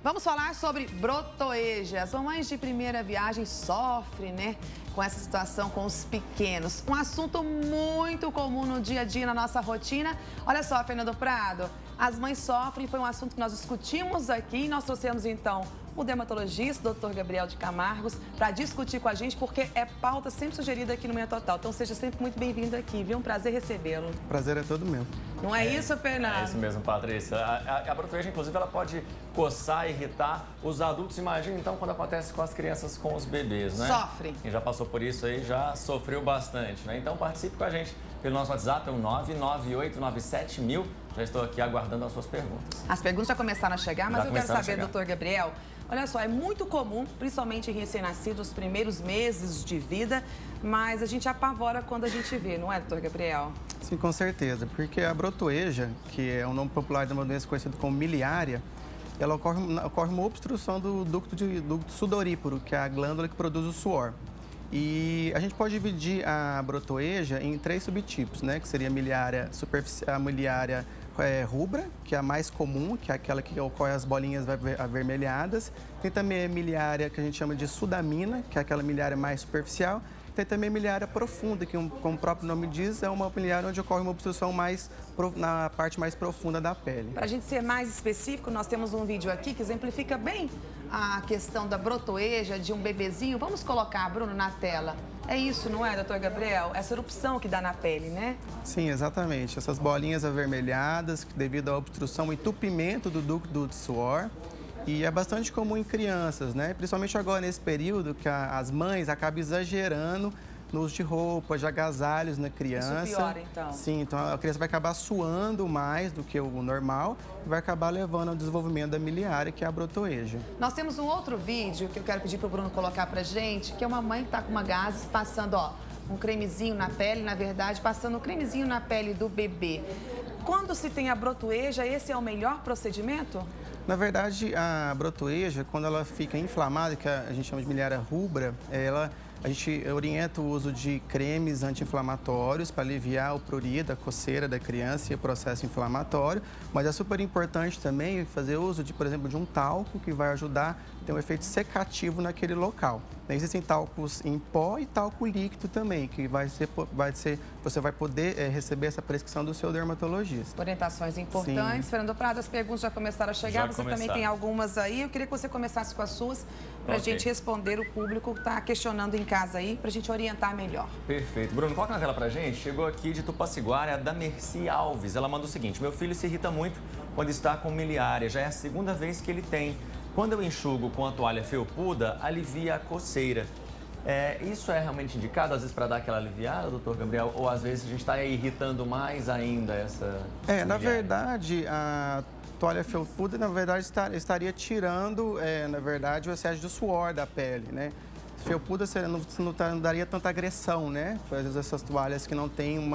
Vamos falar sobre brotoeja. As mamães de primeira viagem sofrem, né, com essa situação com os pequenos. Um assunto muito comum no dia a dia, na nossa rotina. Olha só, Fernando Prado, as mães sofrem, foi um assunto que nós discutimos aqui. Nós trouxemos, então, o dermatologista, Dr. Gabriel de Camargos, para discutir com a gente, porque é pauta sempre sugerida aqui no Manhã Total. Então, seja sempre muito bem-vindo aqui, viu? Um prazer recebê-lo. Prazer é todo meu. Não é isso, Fernando? É isso mesmo, Patrícia. A brotoeja, inclusive, ela pode coçar, irritar os adultos. Imagina, então, quando acontece com as crianças, com os bebês, né? Sofrem. Quem já passou por isso aí já sofreu bastante, né? Então, participe com a gente pelo nosso WhatsApp, é o 99897.000. Já estou aqui aguardando as suas perguntas. As perguntas já começaram a chegar, mas eu quero saber, doutor Gabriel, olha só, é muito comum, principalmente em recém-nascidos, os primeiros meses de vida, mas a gente apavora quando a gente vê, não é, doutor Gabriel? Sim, com certeza, porque a brotoeja, que é um nome popular de uma doença conhecida como miliária, ela ocorre uma obstrução do ducto sudoríparo, que é a glândula que produz o suor. E a gente pode dividir a brotoeja em 3 subtipos, né? Que seria a miliária superficial, a miliária rubra, que é a mais comum, que é aquela que ocorre as bolinhas avermelhadas. Tem também a miliária que a gente chama de sudamina, que é aquela miliária mais superficial. Tem também a miliária profunda, que, como o próprio nome diz, é uma miliária onde ocorre uma obstrução na parte mais profunda da pele. Para a gente ser mais específico, nós temos um vídeo aqui que exemplifica bem a questão da brotoeja de um bebezinho. Vamos colocar, Bruno, na tela. É isso, não é, doutor Gabriel? Essa erupção que dá na pele, né? Sim, exatamente. Essas bolinhas avermelhadas, devido à obstrução e entupimento do ducto do suor. E é bastante comum em crianças, né? Principalmente agora nesse período que as mães acabam exagerando no uso de roupa, de agasalhos na criança. Isso piora, então. Sim, então a criança vai acabar suando mais do que o normal e vai acabar levando ao desenvolvimento da miliária, que é a brotoeja. Nós temos um outro vídeo que eu quero pedir para o Bruno colocar pra gente, que é uma mãe que está com uma gases passando, ó, um cremezinho na pele, na verdade, passando um cremezinho na pele do bebê. Quando se tem a brotoeja, esse é o melhor procedimento? Na verdade, a brotoeja, quando ela fica inflamada, que a gente chama de miliária rubra, a gente orienta o uso de cremes anti-inflamatórios para aliviar o prurido, a coceira da criança e o processo inflamatório. Mas é super importante também fazer uso de, por exemplo, de um talco que vai ajudar a ter um efeito secativo naquele local. Existem talcos em pó e talco líquido também, que você vai poder receber essa prescrição do seu dermatologista. Orientações importantes. Sim. Fernando Prado, as perguntas já começaram a chegar. Você também tem algumas aí. Eu queria que você começasse com as suas, para a gente responder o público que está questionando em casa aí, para a gente orientar melhor. Perfeito. Bruno, coloca na tela pra gente. Chegou aqui de Tupaciguara, da Mercy Alves. Ela manda o seguinte: meu filho se irrita muito quando está com miliária. Já é a segunda vez que ele tem. Quando eu enxugo com a toalha felpuda, alivia a coceira. Isso é realmente indicado, às vezes, para dar aquela aliviada, doutor Gabriel? Ou às vezes a gente está irritando mais ainda essa na verdade, a toalha felpuda, na verdade, estaria tirando, na verdade, o excesso de suor da pele, né? Felpuda não daria tanta agressão, né? Às vezes essas toalhas que não tem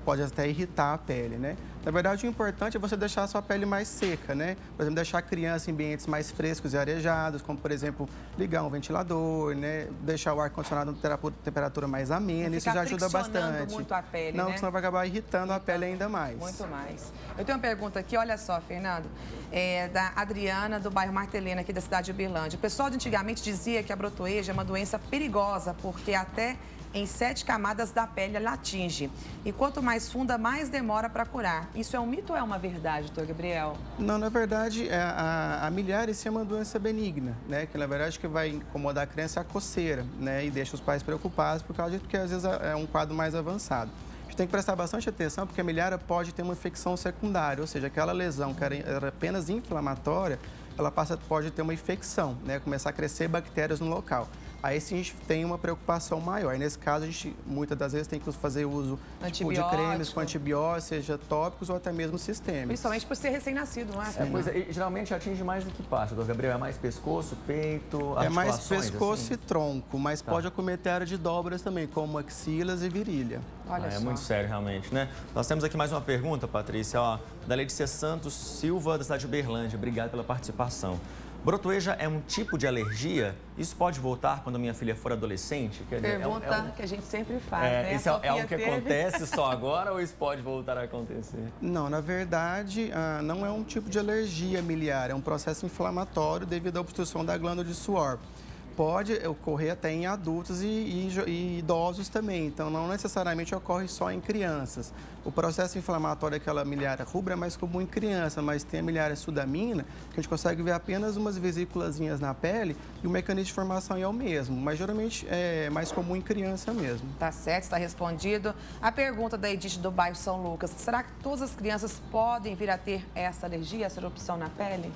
pode até irritar a pele, né? Na verdade, o importante é você deixar a sua pele mais seca, né? Por exemplo, deixar a criança em ambientes mais frescos e arejados, como, por exemplo, ligar um ventilador, né? Deixar o ar-condicionado em temperatura mais amena, isso já ajuda bastante. Muito a pele, não, né? Senão vai acabar irritando a pele ainda mais. Muito mais. Eu tenho uma pergunta aqui, olha só, Fernando, da Adriana, do bairro Martelena, aqui da cidade de Uberlândia. O pessoal de antigamente dizia que a brotoeja é uma doença perigosa, porque até em 7 camadas da pele ela atinge. E quanto mais funda, mais demora para curar. Isso é um mito ou é uma verdade, doutor Gabriel? Não, na verdade, a miliária é uma doença benigna, né? Que na verdade que vai incomodar a criança é a coceira, né? E deixa os pais preocupados por causa disso, porque às vezes é um quadro mais avançado. A gente tem que prestar bastante atenção, porque a miliária pode ter uma infecção secundária, ou seja, aquela lesão que era apenas inflamatória, ela pode ter uma infecção, né? Começar a crescer bactérias no local. Aí sim a gente tem uma preocupação maior. E nesse caso, a gente muitas das vezes tem que fazer uso de cremes com antibióticos, seja tópicos ou até mesmo sistêmicos. Principalmente por ser recém-nascido, não é? Geralmente atinge mais do que parte, doutor Gabriel. É mais pescoço, peito, articulações? É mais pescoço assim? E tronco, mas pode acometer área de dobras também, como axilas e virilha. Olha só. É muito sério, realmente, né? Nós temos aqui mais uma pergunta, Patrícia, da Letícia Santos Silva, da cidade de Uberlândia. Obrigado pela participação. Brotoeja é um tipo de alergia? Isso pode voltar quando a minha filha for adolescente? Quer dizer, Pergunta que a gente sempre faz, né? Isso é algo que acontece só agora ou isso pode voltar a acontecer? Não, na verdade, não é um tipo de alergia miliar, é um processo inflamatório devido à obstrução da glândula de suor. Pode ocorrer até em adultos e idosos também, então não necessariamente ocorre só em crianças. O processo inflamatório daquela miliária rubra é mais comum em criança, mas tem a miliária sudamina, que a gente consegue ver apenas umas vesículazinhas na pele e o mecanismo de formação é o mesmo, mas geralmente é mais comum em criança mesmo. Tá certo, está respondido. A pergunta da Edith do bairro São Lucas, será que todas as crianças podem vir a ter essa alergia, essa erupção na pele?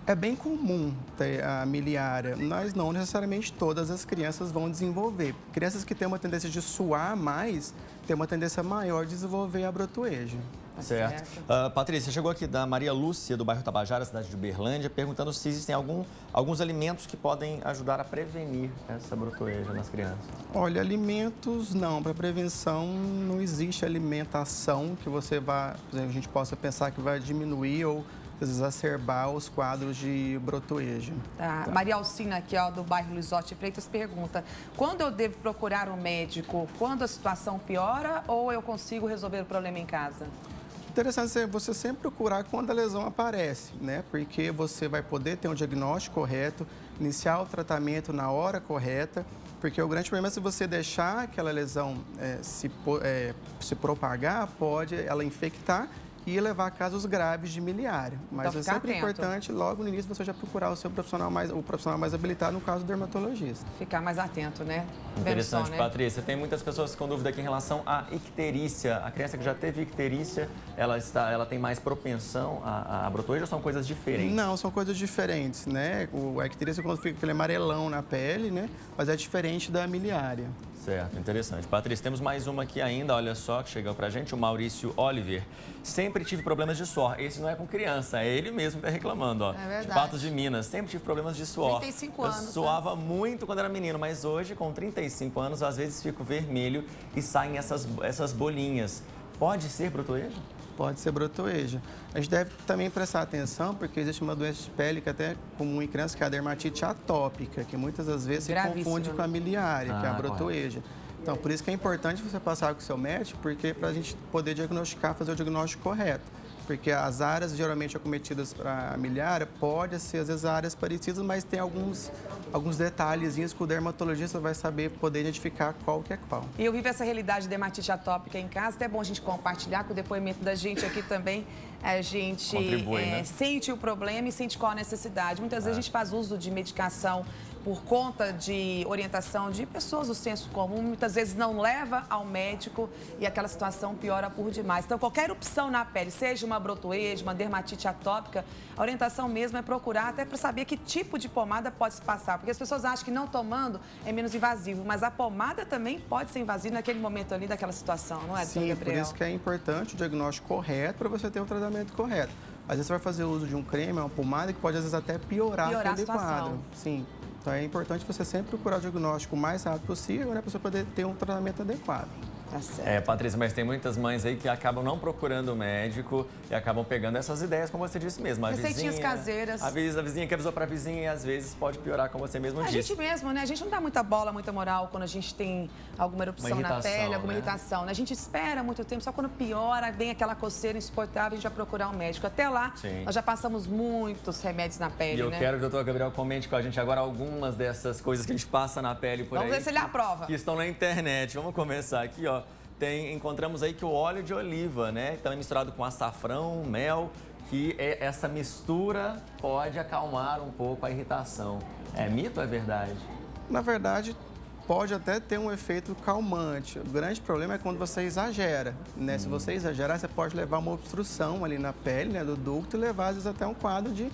É bem comum ter a miliária, mas não necessariamente todas as crianças vão desenvolver. Crianças que têm uma tendência de suar mais, têm uma tendência maior de desenvolver a brotoeja. Certo. Patrícia, chegou aqui da Maria Lúcia, do bairro Tabajara, cidade de Uberlândia, perguntando se existem alguns alimentos que podem ajudar a prevenir essa brotoeja nas crianças. Olha, alimentos não. Para prevenção não existe alimentação que você vá, por exemplo, a gente possa pensar que vai diminuir ou exacerbar os quadros de brotoeja. Tá. Maria Alcina, aqui ó, do bairro Lisote Freitas, pergunta: quando eu devo procurar um médico? Quando a situação piora ou eu consigo resolver o problema em casa? Interessante você sempre procurar quando a lesão aparece, né? Porque você vai poder ter um diagnóstico correto, iniciar o tratamento na hora correta, porque o grande problema é se você deixar aquela lesão se propagar, pode ela infectar e levar a casos graves de miliária. Mas então, é sempre atento. importante, logo no início, você já procurar o profissional mais habilitado, no caso, o dermatologista. Ficar mais atento, né? Interessante, né? Patrícia. Tem muitas pessoas com dúvida aqui em relação à icterícia. A criança que já teve icterícia, ela tem mais propensão à brotoeja ou são coisas diferentes? Não, são coisas diferentes, né? A icterícia, quando fica aquele amarelão na pele, né? Mas é diferente da miliária. Certo, interessante. Patrícia, temos mais uma aqui ainda, olha só, que chegou pra gente, o Maurício Oliver. Sempre tive problemas de suor. Esse não é com criança, é ele mesmo que tá reclamando, ó. É verdade. De Patos de Minas. Sempre tive problemas de suor. 35 anos. Eu suava muito quando era menino, mas hoje, com 35 anos, às vezes fico vermelho e saem essas bolinhas. Pode ser brotoeja? Pode ser brotoeja. A gente deve também prestar atenção, porque existe uma doença de pele que é até comum em crianças, que é a dermatite atópica, que muitas das vezes se confunde com a miliária, que é a brotoeja. Então, por isso que é importante você passar com o seu médico, porque para a gente poder diagnosticar, fazer o diagnóstico correto. Porque as áreas geralmente acometidas para a miliária podem ser, às vezes, áreas parecidas, mas tem alguns detalhezinhos que o dermatologista vai saber poder identificar qual que é qual. E eu vivo essa realidade de dermatite atópica em casa, até é bom a gente compartilhar com o depoimento da gente aqui também. A gente né? sente o problema e sente qual a necessidade. Muitas vezes a gente faz uso de medicação por conta de orientação de pessoas do senso comum, muitas vezes não leva ao médico e aquela situação piora por demais. Então, qualquer erupção na pele, seja uma brotoeja, uma dermatite atópica, a orientação mesmo é procurar até para saber que tipo de pomada pode se passar, porque as pessoas acham que não tomando é menos invasivo, mas a pomada também pode ser invasiva naquele momento ali daquela situação, não é, doutor Gabriel? Sim, por isso que é importante o diagnóstico correto para você ter o tratamento correto. Às vezes você vai fazer uso de um creme, uma pomada, que pode às vezes até piorar aquele quadro. Sim. Então é importante você sempre procurar o diagnóstico o mais rápido possível, né, para você poder ter um tratamento adequado. Tá certo. Patrícia, mas tem muitas mães aí que acabam não procurando o médico e acabam pegando essas ideias, como você disse mesmo. Receitinhas caseiras. A vizinha que avisou para a vizinha e às vezes pode piorar, como você mesmo disse. A gente mesmo, né? A gente não dá muita bola, muita moral quando a gente tem alguma erupção na pele, alguma irritação, né? A gente espera muito tempo, só quando piora, vem aquela coceira insuportável, a gente vai procurar um médico. Até lá, nós já passamos muitos remédios na pele, né? E eu quero que o doutor Gabriel comente com a gente agora algumas dessas coisas que a gente passa na pele por aí. Vamos ver se ele aprova. Que estão na internet. Vamos começar aqui, ó. Encontramos aí que o óleo de oliva, né? Também misturado com açafrão, mel, que essa mistura pode acalmar um pouco a irritação. É mito ou é verdade? Na verdade, pode até ter um efeito calmante. O grande problema é quando você exagera, né? Se você exagerar, você pode levar uma obstrução ali na pele, né, do ducto e levar, às vezes, até um quadro de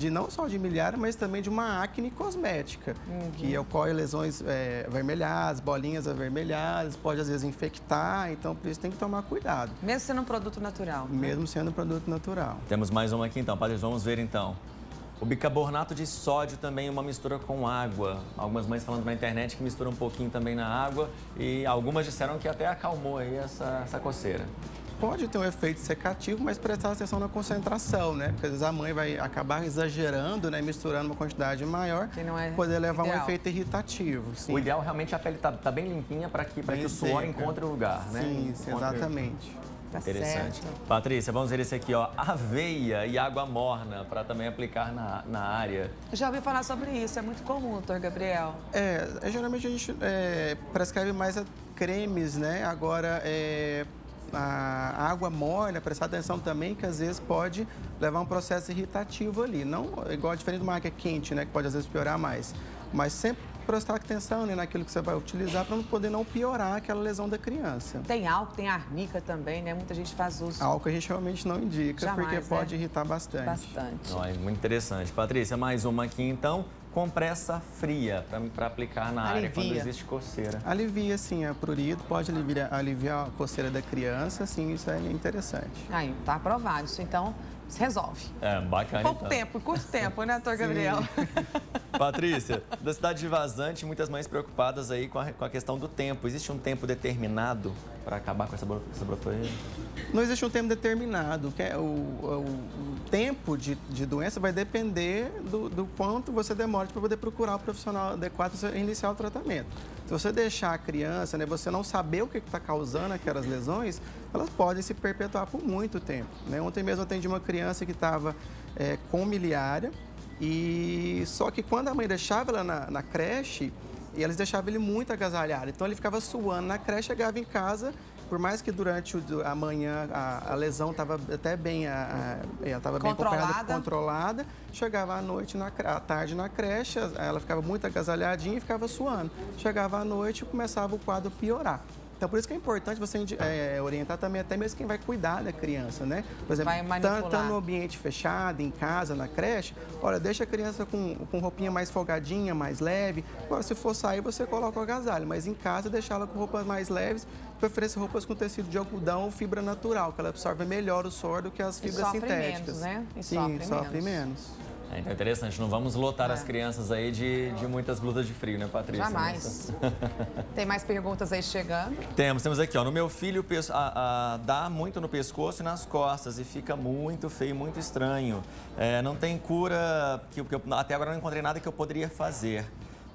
não só de miliária, mas também de uma acne cosmética, que ocorre lesões avermelhadas, bolinhas avermelhadas, pode às vezes infectar, então por isso tem que tomar cuidado. Mesmo sendo um produto natural. Mesmo sendo um produto natural. Temos mais uma aqui então, padre, vamos ver então. O bicarbonato de sódio também é uma mistura com água. Algumas mães falando na internet que mistura um pouquinho também na água e algumas disseram que até acalmou aí essa coceira. pode ter um efeito secativo, mas prestar atenção na concentração, né? Porque às vezes a mãe vai acabar exagerando, né? Misturando uma quantidade maior, que não é poder levar ideal. um efeito irritativo. Sim. O ideal realmente é a pele tá bem limpinha para que o suor seca. encontre o lugar, né? Sim, Interessante. exatamente. Certo. Patrícia, vamos ver esse aqui, ó. Aveia e água morna para também aplicar na área. Já ouvi falar sobre isso, é muito comum, doutor Gabriel. Geralmente a gente prescreve mais cremes, né? Agora, a água morna, prestar atenção também que às vezes pode levar um processo irritativo ali. Não igual diferente de uma água quente, né? Que pode às vezes piorar mais. Mas sempre prestar atenção, né, naquilo que você vai utilizar para poder não piorar aquela lesão da criança. Tem álcool, tem arnica também, né? Muita gente faz uso. Álcool a gente realmente não indica, Jamais, porque né? pode irritar bastante. Bastante. Ó, é muito interessante. Patrícia, mais uma aqui então. Compressa fria para aplicar na área quando existe coceira. Alivia, sim, a prurido pode aliviar a coceira da criança, sim, isso é interessante. Aí, tá aprovado. Isso então se resolve. Bacana. Pouco tempo, curto tempo, né, doutor Gabriel? Patrícia, da cidade de Vazante, muitas mães preocupadas aí com a questão do tempo. Existe um tempo determinado para acabar com essa brotoeja? Não existe um tempo determinado. O tempo de doença vai depender do quanto você demora para poder procurar o profissional adequado para iniciar o tratamento. Se você deixar a criança, né, você não saber o que está causando aquelas lesões, elas podem se perpetuar por muito tempo. Né? Ontem mesmo eu atendi uma criança que estava com miliária, e só que quando a mãe deixava ela na creche, eles deixavam ele muito agasalhado. Então ele ficava suando na creche, chegava em casa, por mais que durante a manhã a lesão estava até bem, estava bem acompanhada, controlada, chegava à noite, à tarde na creche, ela ficava muito agasalhadinha e ficava suando. Chegava à noite e começava o quadro piorar. Então, por isso que é importante você orientar também até mesmo quem vai cuidar da criança, né? Por exemplo, tanto no ambiente fechado, em casa, na creche, olha, deixa a criança com roupinha mais folgadinha, mais leve. Agora, se for sair, você coloca o agasalho, mas em casa, deixar ela com roupas mais leves, preferência roupas com tecido de algodão ou fibra natural, que ela absorve melhor o suor do que as fibras sintéticas. Menos, né? Sim, sofre menos. Então é interessante, não vamos lotar as crianças aí de muitas blusas de frio, né, Patrícia? Jamais. Tem mais perguntas aí chegando? Temos aqui, ó. No meu filho, dá muito no pescoço e nas costas e fica muito feio, muito estranho. Não tem cura, até agora não encontrei nada que eu poderia fazer.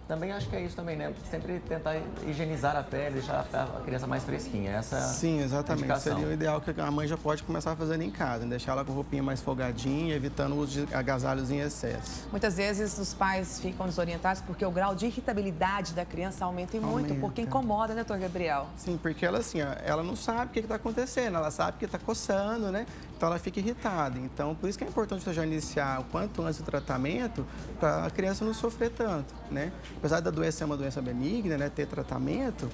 Também acho que é isso também, né? Sempre tentar higienizar a pele, deixar a criança mais fresquinha. Sim, exatamente. Seria o ideal que a mãe já pode começar a fazer em casa, deixar ela com roupinha mais folgadinha, evitando o uso de agasalhos em excesso. Muitas vezes os pais ficam desorientados porque o grau de irritabilidade da criança aumenta muito, porque incomoda, né, doutor Gabriel? Sim, porque ela assim, ela não sabe o que está acontecendo, ela sabe que está coçando, né? Então ela fica irritada. Então, por isso que é importante você já iniciar o quanto antes o tratamento para a criança não sofrer tanto, né? Apesar da doença ser uma doença benigna, né, ter tratamento,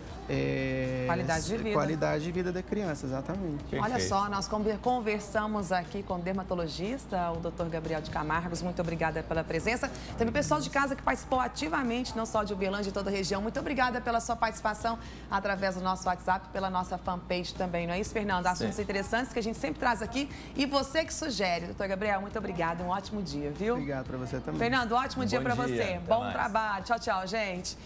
qualidade de vida. Qualidade de vida da criança, exatamente. Perfeito. Olha só, nós conversamos aqui com o dermatologista, o Dr. Gabriel de Camargos. Muito obrigada pela presença. Também o pessoal de casa que participou ativamente, não só de Uberlândia, de toda a região. Muito obrigada pela sua participação através do nosso WhatsApp, pela nossa fanpage também. Não é isso, Fernando? Assuntos interessantes que a gente sempre traz aqui. E você que sugere. Doutor Gabriel, muito obrigada. Um ótimo dia, viu? Obrigado para você também. Fernando, ótimo dia para você. Até Bom mais. trabalho. Tchau, tchau, gente.